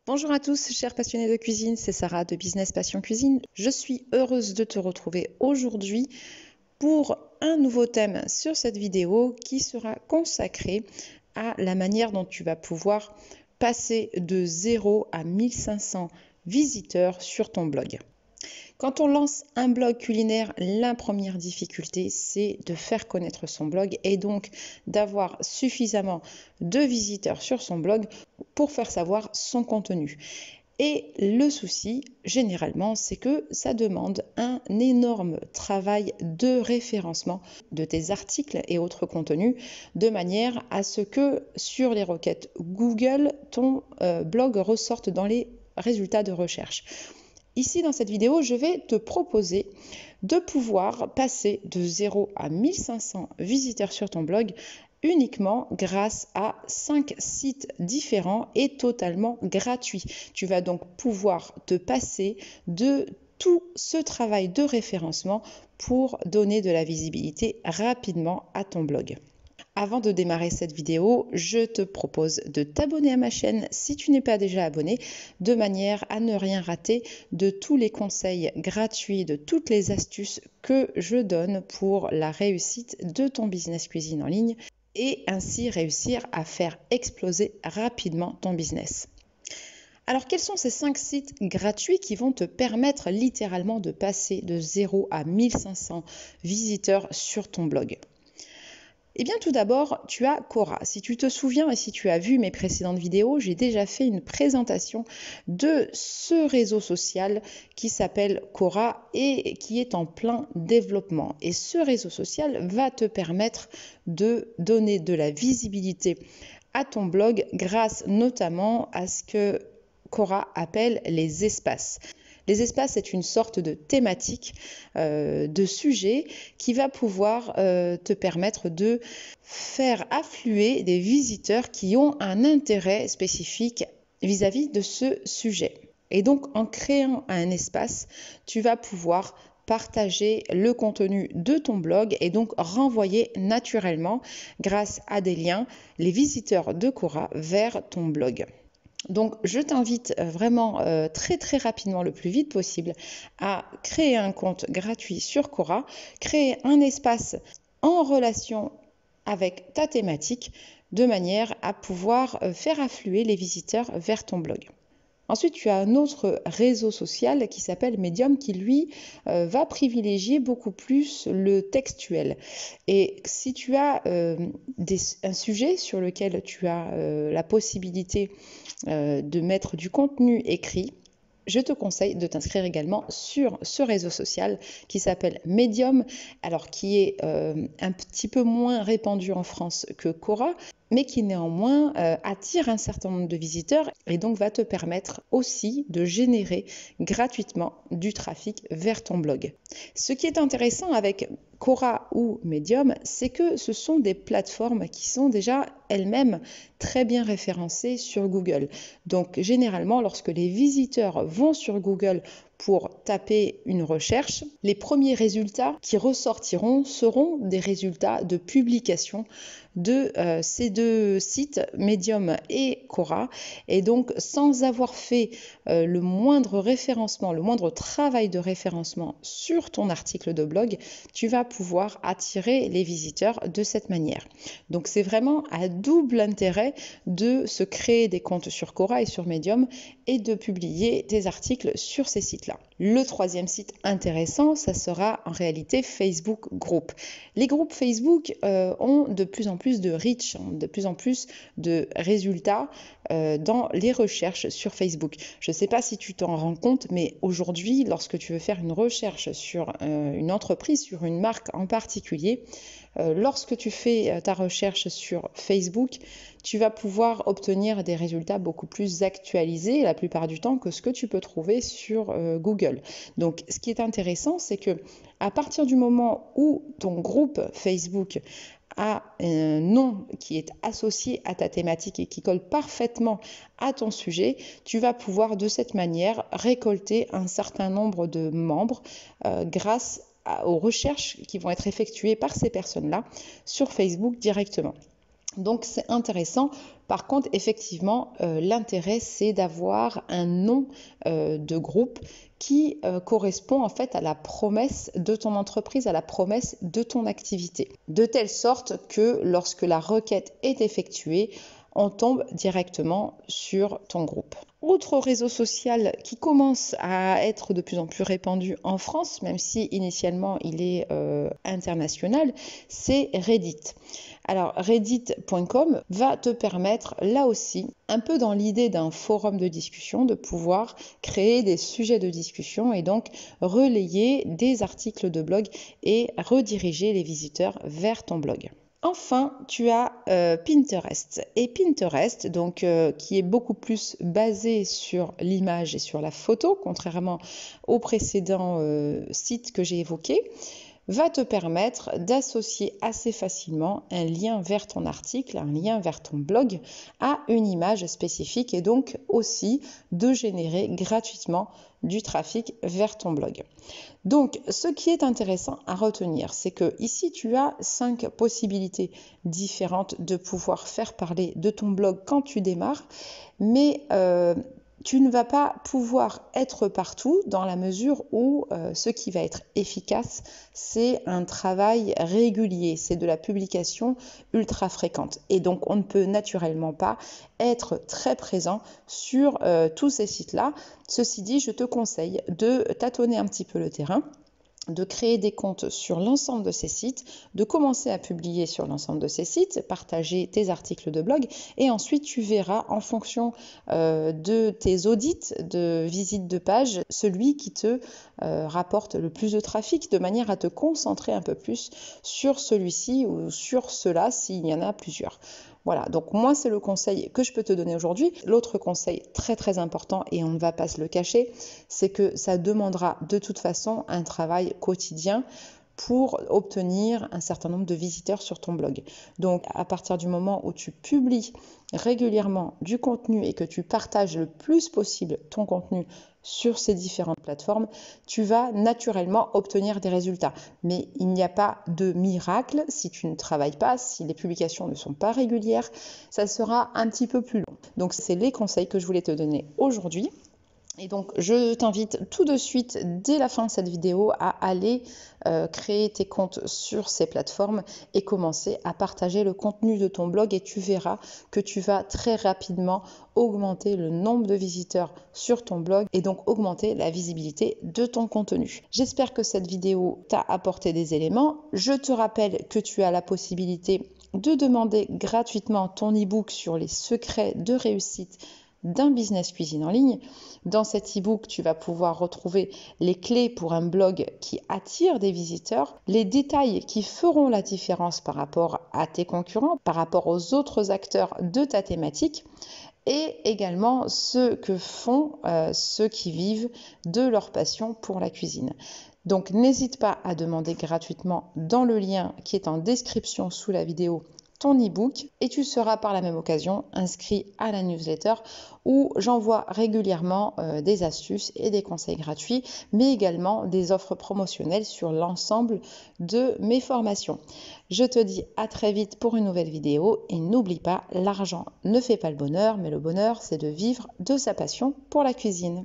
Bonjour à tous, chers passionnés de cuisine, c'est Sarah de Business Passion Cuisine. Je suis heureuse de te retrouver aujourd'hui pour un nouveau thème sur cette vidéo qui sera consacré à la manière dont tu vas pouvoir passer de 0 à 1500 visiteurs sur ton blog. Quand on lance un blog culinaire, la première difficulté, c'est de faire connaître son blog et donc d'avoir suffisamment de visiteurs sur son blog pour faire savoir son contenu. Et le souci, généralement, c'est que ça demande un énorme travail de référencement de tes articles et autres contenus, de manière à ce que sur les requêtes Google, ton blog ressorte dans les résultats de recherche. Ici, dans cette vidéo, je vais te proposer de pouvoir passer de 0 à 1500 visiteurs sur ton blog uniquement grâce à 5 sites différents et totalement gratuits. Tu vas donc pouvoir te passer de tout ce travail de référencement pour donner de la visibilité rapidement à ton blog. Avant de démarrer cette vidéo, je te propose de t'abonner à ma chaîne si tu n'es pas déjà abonné, de manière à ne rien rater de tous les conseils gratuits, de toutes les astuces que je donne pour la réussite de ton business cuisine en ligne et ainsi réussir à faire exploser rapidement ton business. Alors, quels sont ces 5 sites gratuits qui vont te permettre littéralement de passer de 0 à 1500 visiteurs sur ton blog ? Eh bien, tout d'abord, tu as Quora. Si tu te souviens et si tu as vu mes précédentes vidéos, j'ai déjà fait une présentation de ce réseau social qui s'appelle Quora et qui est en plein développement. Et ce réseau social va te permettre de donner de la visibilité à ton blog grâce notamment à ce que Quora appelle les espaces. Les espaces, c'est une sorte de thématique, de sujet qui va pouvoir te permettre de faire affluer des visiteurs qui ont un intérêt spécifique vis-à-vis de ce sujet. Et donc, en créant un espace, tu vas pouvoir partager le contenu de ton blog et donc renvoyer naturellement, grâce à des liens, les visiteurs de Quora vers ton blog. Donc, je t'invite vraiment très rapidement, le plus vite possible, à créer un compte gratuit sur Quora, créer un espace en relation avec ta thématique, de manière à pouvoir faire affluer les visiteurs vers ton blog. Ensuite, tu as un autre réseau social qui s'appelle Medium qui, lui, va privilégier beaucoup plus le textuel. Et si tu as un sujet sur lequel tu as la possibilité de mettre du contenu écrit, je te conseille de t'inscrire également sur ce réseau social qui s'appelle Medium, alors qui est un petit peu moins répandu en France que Quora, mais qui néanmoins attire un certain nombre de visiteurs et donc va te permettre aussi de générer gratuitement du trafic vers ton blog. Ce qui est intéressant avec Quora ou Medium, c'est que ce sont des plateformes qui sont déjà elles-mêmes très bien référencées sur Google. Donc généralement, lorsque les visiteurs vont sur Google pour taper une recherche, les premiers résultats qui ressortiront seront des résultats de publication de ces deux sites, Medium et Quora. Et donc, sans avoir fait le moindre référencement, le moindre travail de référencement sur ton article de blog, tu vas pouvoir attirer les visiteurs de cette manière. Donc, c'est vraiment à double intérêt de se créer des comptes sur Quora et sur Medium et de publier des articles sur ces sites-là. Le troisième site intéressant, ça sera en réalité Facebook Group. Les groupes Facebook ont de plus en plus de reach, de plus en plus de résultats dans les recherches sur Facebook. Je ne sais pas si tu t'en rends compte, mais aujourd'hui, lorsque tu veux faire une recherche sur une entreprise, sur une marque en particulier, lorsque tu fais ta recherche sur Facebook, tu vas pouvoir obtenir des résultats beaucoup plus actualisés la plupart du temps que ce que tu peux trouver sur Google. Donc, ce qui est intéressant, c'est que à partir du moment où ton groupe Facebook a un nom qui est associé à ta thématique et qui colle parfaitement à ton sujet, tu vas pouvoir de cette manière récolter un certain nombre de membres grâce aux recherches qui vont être effectuées par ces personnes-là sur Facebook directement. Donc c'est intéressant. Par contre, effectivement, l'intérêt, c'est d'avoir un nom de groupe qui correspond en fait à la promesse de ton entreprise, à la promesse de ton activité. De telle sorte que lorsque la requête est effectuée, on tombe directement sur ton groupe. Autre réseau social qui commence à être de plus en plus répandu en France, même si initialement il est international, c'est Reddit. Alors reddit.com va te permettre là aussi, un peu dans l'idée d'un forum de discussion, de pouvoir créer des sujets de discussion et donc relayer des articles de blog et rediriger les visiteurs vers ton blog. Enfin, tu as Pinterest. Et Pinterest, donc, qui est beaucoup plus basé sur l'image et sur la photo, contrairement aux précédents sites que j'ai évoqués, va te permettre d'associer assez facilement un lien vers ton article, un lien vers ton blog à une image spécifique et donc aussi de générer gratuitement du trafic vers ton blog. Donc, ce qui est intéressant à retenir, c'est que ici, tu as 5 possibilités différentes de pouvoir faire parler de ton blog quand tu démarres, mais tu ne vas pas pouvoir être partout dans la mesure où ce qui va être efficace, c'est un travail régulier, c'est de la publication ultra fréquente. Et donc, on ne peut naturellement pas être très présent sur tous ces sites-là. Ceci dit, je te conseille de tâtonner un petit peu le terrain, de créer des comptes sur l'ensemble de ces sites, de commencer à publier sur l'ensemble de ces sites, partager tes articles de blog et ensuite tu verras en fonction de tes audits de visites de page celui qui te rapporte le plus de trafic de manière à te concentrer un peu plus sur celui-ci ou sur cela s'il y en a plusieurs. Voilà, donc moi c'est le conseil que je peux te donner aujourd'hui. L'autre conseil très très important, et on ne va pas se le cacher, c'est que ça demandera de toute façon un travail quotidien pour obtenir un certain nombre de visiteurs sur ton blog. Donc à partir du moment où tu publies régulièrement du contenu et que tu partages le plus possible ton contenu sur ces différentes plateformes, tu vas naturellement obtenir des résultats. Mais il n'y a pas de miracle si tu ne travailles pas, si les publications ne sont pas régulières, ça sera un petit peu plus long. Donc c'est les conseils que je voulais te donner aujourd'hui. Et donc, je t'invite tout de suite, dès la fin de cette vidéo, à aller créer tes comptes sur ces plateformes et commencer à partager le contenu de ton blog et tu verras que tu vas très rapidement augmenter le nombre de visiteurs sur ton blog et donc augmenter la visibilité de ton contenu. J'espère que cette vidéo t'a apporté des éléments. Je te rappelle que tu as la possibilité de demander gratuitement ton e-book sur les secrets de réussite d'un business cuisine en ligne. Dans cet e-book, tu vas pouvoir retrouver les clés pour un blog qui attire des visiteurs, les détails qui feront la différence par rapport à tes concurrents, par rapport aux autres acteurs de ta thématique, et également ce que font ceux qui vivent de leur passion pour la cuisine. Donc n'hésite pas à demander gratuitement dans le lien qui est en description sous la vidéo ton e-book et tu seras par la même occasion inscrit à la newsletter où j'envoie régulièrement des astuces et des conseils gratuits, mais également des offres promotionnelles sur l'ensemble de mes formations. Je te dis à très vite pour une nouvelle vidéo et n'oublie pas, l'argent ne fait pas le bonheur, mais le bonheur c'est de vivre de sa passion pour la cuisine.